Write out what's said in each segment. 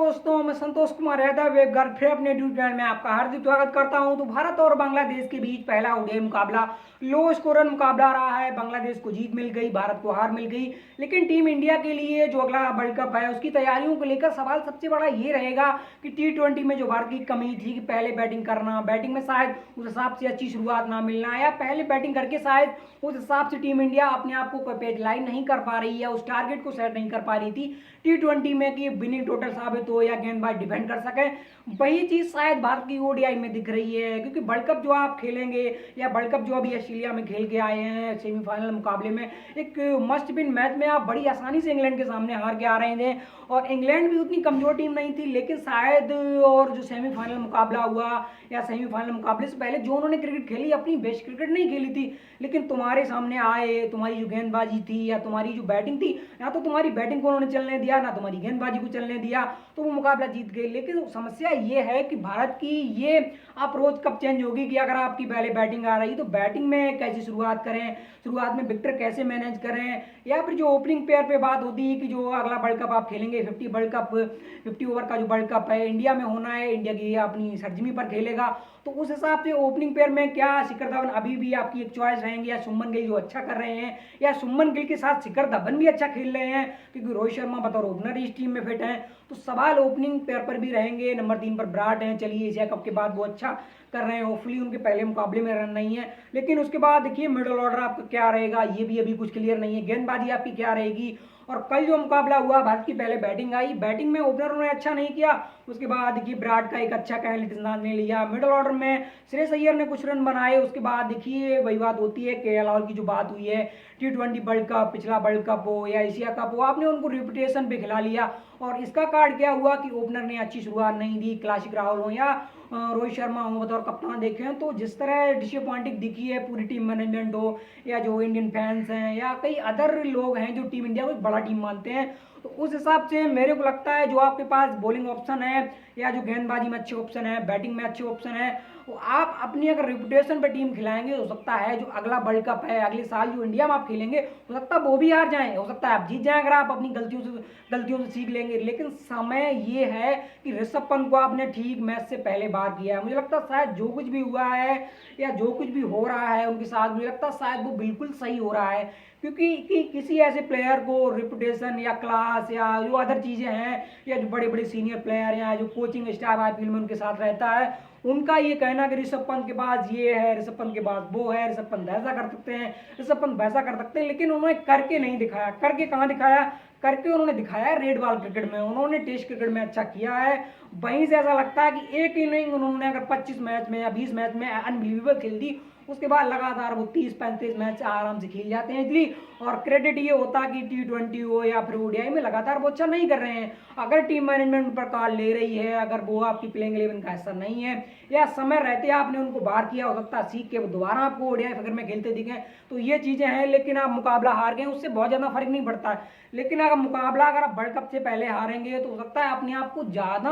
दोस्तों, मैं संतोष कुमार यादव एक बार फिर अपने यूट्यूब चैनल में आपका हार्दिक स्वागत करता हूं। तो भारत और बांग्लादेश के बीच पहला ओडीआई मुकाबला लो स्कोरर मुकाबला रहा है। बांग्लादेश को जीत मिल गई, भारत को हार मिल गई। लेकिन टीम इंडिया के लिए जो अगला वर्ल्ड कप है उसकी तैयारियों को लेकर सवाल सबसे बड़ा ये रहेगा कि T20 में जो भारत की कमी थी कि पहले बैटिंग करना, बैटिंग में शायद उस हिसाब से अच्छी शुरुआत ना मिलना, या पहले बैटिंग करके शायद उस हिसाब से टीम इंडिया अपने आप को पेटलाइन नहीं कर पा रही है, उस टारगेट को सेट नहीं कर पा रही थी T20 में कि विनिंग टोटल साबित हो या गेंदबाज डिफेंड कर सके। वही चीज शायद भारत की ओडीआई में दिख रही है, क्योंकि वर्ल्ड कप जो आप खेलेंगे या वर्ल्ड कप जो अभी ऑस्ट्रेलिया में खेल के आए हैं सेमीफाइनल मुकाबले में, एक मस्ट विन मैच में आप बड़ी आसानी से इंग्लैंड के सामने हार के आ रहे थे। और इंग्लैंड भी उतनी कमजोर टीम नहीं थी, लेकिन शायद और जो सेमीफाइनल मुकाबला हुआ या सेमीफाइनल मुकाबले से पहले जो उन्होंने क्रिकेट खेली, अपनी बेस्ट क्रिकेट नहीं खेली थी, लेकिन तुम्हारे सामने आए, तुम्हारी जो गेंदबाजी थी या तुम्हारी जो बैटिंग थी, या तो तुम्हारी बैटिंग को उन्होंने चलने दिया ना तुम्हारी गेंदबाजी को चलने दिया, तो वो मुकाबला जीत गए। लेकिन समस्या ये है कि भारत की ये अप्रोच कब चेंज होगी कि अगर आपकी पहले बैटिंग आ रही तो बैटिंग में कैसे शुरुआत करें, शुरुआत में विकेट कैसे मैनेज करें, या फिर जो ओपनिंग पेयर पे बात होती है कि जो अगला वर्ल्ड कप आप खेलेंगे 50 ओवर का जो वर्ल्ड कप है इंडिया में होना है, इंडिया की अपनी सरजमी पर खेलेगा, तो उस हिसाब से ओपनिंग पेयर में क्या शिखर धवन अभी भी आपकी एक चॉइस रहेंगे, या शुभमन गिल जो अच्छा कर रहे हैं, या शुभमन गिल के साथ शिखर धवन भी अच्छा खेल रहे हैं क्योंकि रोहित शर्मा बतौर ओपनर इस टीम में फिट हैं। तो सवाल ओपनिंग पेयर पर भी रहेंगे। नंबर 3 पर विराट हैं, चलिए एशिया कप के बाद वो अच्छा कर रहे हैं, होपफुली उनके पहले मुकाबले में रन नहीं है। लेकिन उसके बाद देखिए मिडिल ऑर्डर आपका क्या रहेगा, ये भी अभी कुछ क्लियर नहीं है। गेंदबाजी आपकी क्या रहेगी, और कल जो मुकाबला हुआ भारत की पहले बैटिंग आई, बैटिंग में ओपनरों ने अच्छा नहीं किया, उसके बाद देखिए विराट का एक अच्छा अंदाज ने लिया, मिडिल ऑर्डर में श्रेयस अय्यर ने कुछ रन बनाए, उसके बाद देखिए वही बात होती है के एल की जो बात हुई है T20 वर्ल्ड कप, पिछला वर्ल्ड कप हो या एशिया कप हो, आपने उनको रेपुटेशन पे खिला लिया। और इसका कार्ड क्या हुआ कि ओपनर ने अच्छी शुरुआत नहीं दी, क्लासिक राहुल हो या रोहित शर्मा हो बतौर कप्तान देखें, तो जिस तरह डिसअपॉइंटिंग दिखी है पूरी टीम मैनेजमेंट हो या जो इंडियन फैंस हैं या कई अदर लोग हैं जो टीम इंडिया को एक बड़ा टीम मानते हैं, तो उस हिसाब से मेरे को लगता है जो आपके पास बॉलिंग ऑप्शन है या जो गेंदबाजी में अच्छे ऑप्शन है, बैटिंग में अच्छे ऑप्शन है, वो आप अपनी अगर रेपुटेशन पे टीम खिलाएंगे, हो सकता है जो अगला वर्ल्ड कप है अगले साल जो इंडिया में आप खेलेंगे, हो सकता है वो भी हार जाएं, हो सकता है आप जीत जाएं अगर आप अपनी गलतियों से सीख लेंगे। लेकिन समय ये है कि ऋषभ पंत को आपने ठीक मैच से पहले बाहर किया है। मुझे लगता है शायद जो कुछ भी हुआ है या जो कुछ भी हो रहा है उनके साथ, मुझे लगता है शायद वो बिल्कुल सही हो रहा है, क्योंकि कि किसी ऐसे प्लेयर को रेपुटेशन या क्लास या जो अदर चीज़ें हैं या जो बड़े बड़े सीनियर प्लेयर या जो कोचिंग स्टाफ आईपीएल में उनके साथ रहता है, उनका ये कहना कि ऋषभ पंत के पास ये है, ऋषभ पंत के पास वो है, ऋषभ पंत ऐसा कर सकते हैं, ऋषभ पंत वैसा कर सकते हैं, लेकिन उन्होंने करके नहीं दिखाया। करके कहाँ दिखाया, करके उन्होंने दिखाया रेड बॉल क्रिकेट में, उन्होंने टेस्ट क्रिकेट में अच्छा किया है। वहीं से ऐसा लगता है कि एक इनिंग उन्होंने अगर 25 मैच में या 20 मैच में अनबिलीवेबल खेल दी, उसके बाद लगातार वो 30-35 मैच आराम से खेल जाते हैं इजली। और क्रेडिट ये होता कि T20 हो या फिर ओडीआई में लगातार वो अच्छा नहीं कर रहे हैं। अगर टीम मैनेजमेंट पर कॉल ले रही है, अगर वो आपकी प्लेइंग 11 का हिस्सा नहीं है या समय रहते आपने उनको बाहर किया, हो सकता है सीख के वो दोबारा आपको ओडीआई फिगर में खेलते दिखें, तो ये चीज़ें हैं। लेकिन आप मुकाबला हार गए उससे बहुत ज़्यादा फर्क नहीं पड़ता है। लेकिन अगर मुकाबला अगर आप वर्ल्ड कप से पहले हारेंगे तो हो सकता है अपने आप को ज़्यादा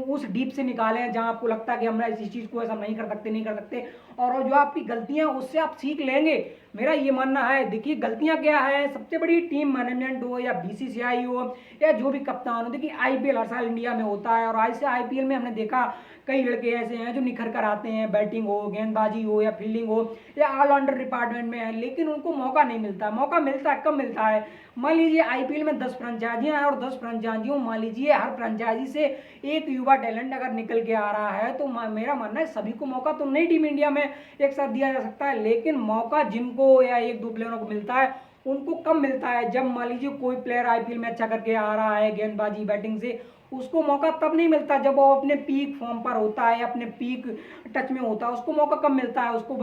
उस डीप से निकालें जहां आपको लगता है कि हम इस चीज़ को ऐसा नहीं कर सकते, और जो आपकी गलतियां उससे आप सीख लेंगे। मेरा ये मानना है, देखिए गलतियां क्या है, सबसे बड़ी टीम मैनेजमेंट हो या बीसीसीआई हो या जो भी कप्तान हो, देखिए आईपीएल हर साल इंडिया में होता है, और ऐसे आईपीएल में हमने देखा कई लड़के ऐसे हैं जो निखर कर आते हैं, बैटिंग हो, गेंदबाजी हो या फील्डिंग हो या ऑलराउंडर डिपार्टमेंट में है, लेकिन उनको मौका नहीं मिलता। मौका मिलता है, कब मिलता है, मान लीजिए आईपीएल में 10 फ्रेंचाइजियां हैं और 10 फ्रेंचाइजियों मान लीजिए हर फ्रेंचाइजी से एक युवा टैलेंट अगर निकल के आ रहा है, तो मेरा मानना है सभी को मौका तो नहीं टीम इंडिया में एक साथ दिया जा सकता है, लेकिन मौका जिनको या 1-2 प्लेयरों को मिलता है उनको कब मिलता है, जब मान लीजिए कोई प्लेयर आईपीएल में अच्छा करके आ रहा है गेंदबाजी बैटिंग से, उसको मौका तब नहीं मिलता जब वो अपने पीक फॉर्म पर होता है, अपने पीक टच में होता है। उसको मौका कब मिलता है, उसको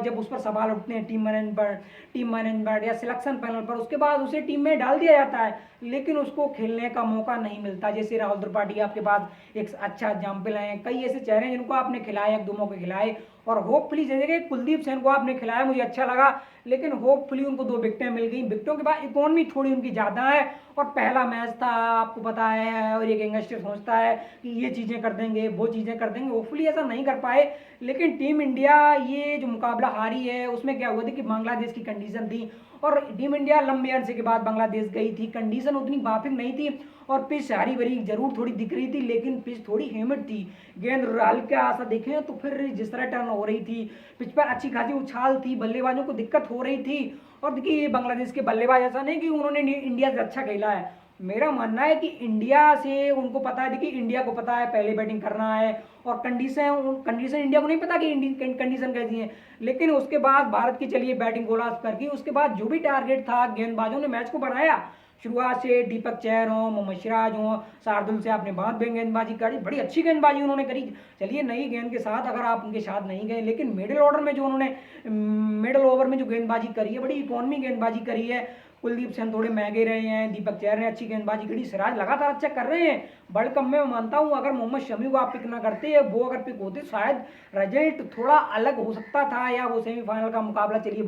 जब उस पर सवाल उठते हैं टीम मैनेजमेंट या सिलेक्शन पैनल पर, उसके बाद उसे टीम में डाल दिया जाता है, लेकिन उसको खेलने का मौका नहीं मिलता। जैसे राहुल त्रिपाठी आपके पास एक अच्छा एग्जाम्पल है, कई ऐसे चेहरे हैं जिनको आपने खिलाए, 1-2 मौके खिलाए, और होपफुली जैसे कि कुलदीप सेन को आपने खिलाया, मुझे अच्छा लगा, लेकिन होपफुली उनको 2 विकेटें मिल गई, विकेटों के बाद इकोनॉमी थोड़ी उनकी ज़्यादा है, और पहला मैच था आपको पता है, और एक यंगस्टर सोचता है कि ये चीज़ें कर देंगे वो चीज़ें कर देंगे, होपफुली ऐसा नहीं कर पाए। लेकिन टीम इंडिया ये जो मुकाबला हारी है उसमें क्या हुआ थी कि बांग्लादेश की कंडीशन थी, और टीम इंडिया लंबे अरसे के बाद बांग्लादेश गई थी। कंडीशन उतनी माफिक नहीं थी और पिच हरी भरी जरूर थोड़ी दिख रही थी, लेकिन पिच थोड़ी हेमट थी। गेंद हल्का सा देखें तो फिर जिस तरह टर्न हो रही थी, पिच पर अच्छी खासी उछाल थी, बल्लेबाजों को दिक्कत हो रही थी। और देखिए बांग्लादेश के बल्लेबाज ऐसा नहीं कि उन्होंने इंडिया से अच्छा खेला है, मेरा मानना है कि इंडिया से उनको पता है, देखिए इंडिया को पता है पहले बैटिंग करना है और कंडीशन इंडिया को नहीं पता कि कंडीशन कैसी है। लेकिन उसके बाद भारत की चलिए बैटिंग कोलाप्स करके उसके बाद जो भी टारगेट था गेंदबाजों ने मैच को बढ़ाया। शुरुआत से दीपक चहर हो, मोहम्मद सिराज हो, शार्दुल से आपने बहुत बेहद गेंदबाजी करी, बड़ी अच्छी गेंदबाजी उन्होंने करी। चलिए नई गेंद के साथ अगर आप उनके साथ नहीं गए, लेकिन मिडिल ऑर्डर में जो उन्होंने मिडिल ओवर में जो गेंदबाजी करी है, बड़ी इकोनॉमी गेंदबाजी करी है। कुलदीप सेन थोड़े महंगे रहे हैं, दीपक चहर ने अच्छी गेंदबाजी करी, सिराज लगातार अच्छा कर रहे हैं। वर्ल्ड कप में मैं मानता हूं अगर मोहम्मद शमी को आप पिक ना करते, वो अगर पिक होते शायद रिजल्ट थोड़ा अलग हो सकता था, या वो सेमीफाइनल का मुकाबला चलिए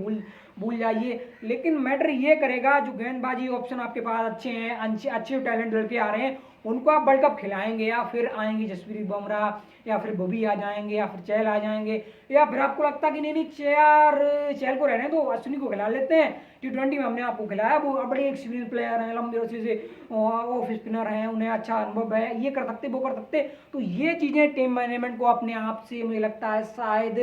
भूल जाइए। लेकिन मैटर ये करेगा जो गेंदबाजी ऑप्शन आपके पास अच्छे हैं, अच्छे टैलेंट लड़के आ रहे हैं, उनको आप वर्ल्ड कप खिलाएंगे, या फिर आएंगे जसप्रीत बुमराह, या फिर बॉबी आ जाएंगे, या फिर चहल आ जाएंगे, या फिर आपको लगता है कि नहीं चहल को रहने दो, अश्विनी को खिला लेते हैं, T20 में हमने आपको खिलाया, वो बड़े एक्सपीरियंस प्लेयर हैं, लंबे अरसे से ऑफ स्पिनर हैं, उन्हें अच्छा अनुभव है, ये कर सकते वो कर सकते। तो ये चीज़ें टीम मैनेजमेंट को अपने आप से मुझे लगता है शायद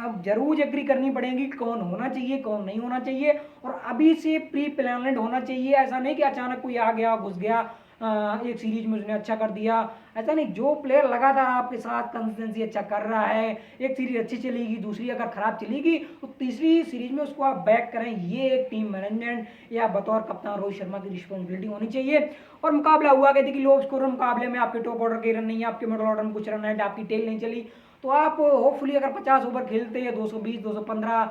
अब जरूर एग्री करनी पड़ेगी कौन होना चाहिए कौन नहीं होना चाहिए, और अभी से प्री प्लानड होना चाहिए। ऐसा नहीं कि अचानक कोई आ गया घुस गया, एक सीरीज में उसने अच्छा कर दिया, ऐसा नहीं। जो प्लेयर लगातार आपके साथ कंसिस्टेंसी अच्छा कर रहा है, एक सीरीज अच्छी चलेगी, दूसरी अगर खराब चलेगी तो तीसरी सीरीज में उसको आप बैक करें, ये एक टीम मैनेजमेंट या बतौर कप्तान रोहित शर्मा की रिस्पॉन्सिबिलिटी होनी चाहिए। और मुकाबला हुआ कहते कि लो स्कोर मुकाबले में आपके टॉप ऑर्डर के रन नहीं है, आपके मिडल ऑर्डर में कुछ रन है, आपकी टेल नहीं चली, तो आप होपफुली अगर 50 ओवर खेलते हैं, 220 215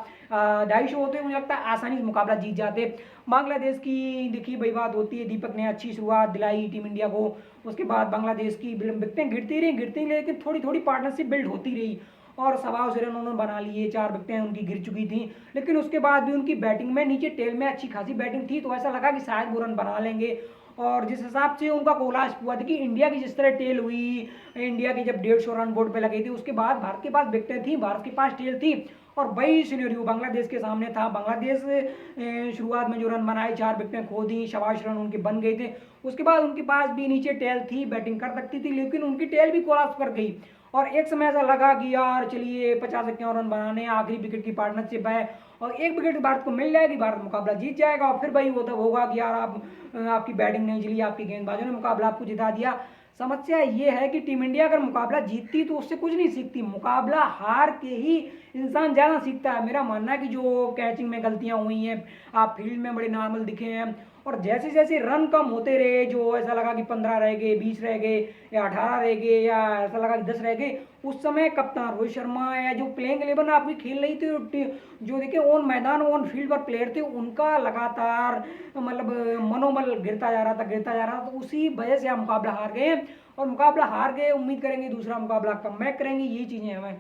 250 होते, मुझे लगता है आसानी से मुकाबला जीत जाते। बांग्लादेश की देखिए बड़ी बात होती है, दीपक ने अच्छी शुरुआत दिलाई टीम इंडिया को, उसके बाद बांग्लादेश की विकेटें गिरती रही, लेकिन थोड़ी थोड़ी पार्टनरशिप बिल्ड होती रही और 125 रन उन्होंने बना लिए, 4 विकेटें उनकी गिर चुकी थी, लेकिन उसके बाद भी उनकी बैटिंग में नीचे टेल में अच्छी खासी बैटिंग थी, तो ऐसा लगा कि शायद वो रन बना लेंगे। और जिस हिसाब से उनका कोलाश हुआ था कि इंडिया की जिस तरह टेल हुई, इंडिया की जब 150 रन बोर्ड पे लगी थी, उसके बाद भारत के पास विकेटें थी, भारत के पास टेल थी, और वही सिनेरियो बांग्लादेश के सामने था। बांग्लादेश शुरुआत में जो रन बनाए, 4 विकेटें खो दी, 27 रन उनके बन गए थे, उसके बाद उनके पास भी नीचे टेल थी, बैटिंग कर सकती थी, लेकिन उनकी टेल भी कोलाप्स कर गई। और एक समय ऐसा लगा कि यार चलिए 50-51 रन बनाने, आखिरी विकेट की पार्टनरशिप है और एक विकेट भारत को मिल जाएगी, भारत मुकाबला जीत जाएगा। और फिर वही वो तब होगा कि यार आपकी बैटिंग नहीं चली, आपकी गेंदबाजों ने मुकाबला आपको जिता दिया। समस्या ये है कि टीम इंडिया अगर मुकाबला जीतती तो उससे कुछ नहीं सीखती, मुकाबला हार के ही इंसान ज़्यादा सीखता है। मेरा मानना है कि जो कैचिंग में गलतियां हुई हैं, आप फील्ड में बड़े नॉर्मल दिखे हैं, और जैसे जैसे रन कम होते रहे, जो ऐसा लगा कि 15 रह गए, 20 रह गए, या 18 रह गए, या ऐसा लगा कि 10 रह गए, उस समय कप्तान रोहित शर्मा या जो प्लेइंग 11 आपकी खेल रही थी, जो देखिए ऑन मैदान ऑन फील्ड पर प्लेयर थे, उनका लगातार मतलब मनोबल गिरता जा रहा था, तो उसी वजह से हम मुकाबला हार गए। और मुकाबला हार गए, उम्मीद करेंगे दूसरा मुकाबला कम बैक करेंगे, ये चीज़ें हमें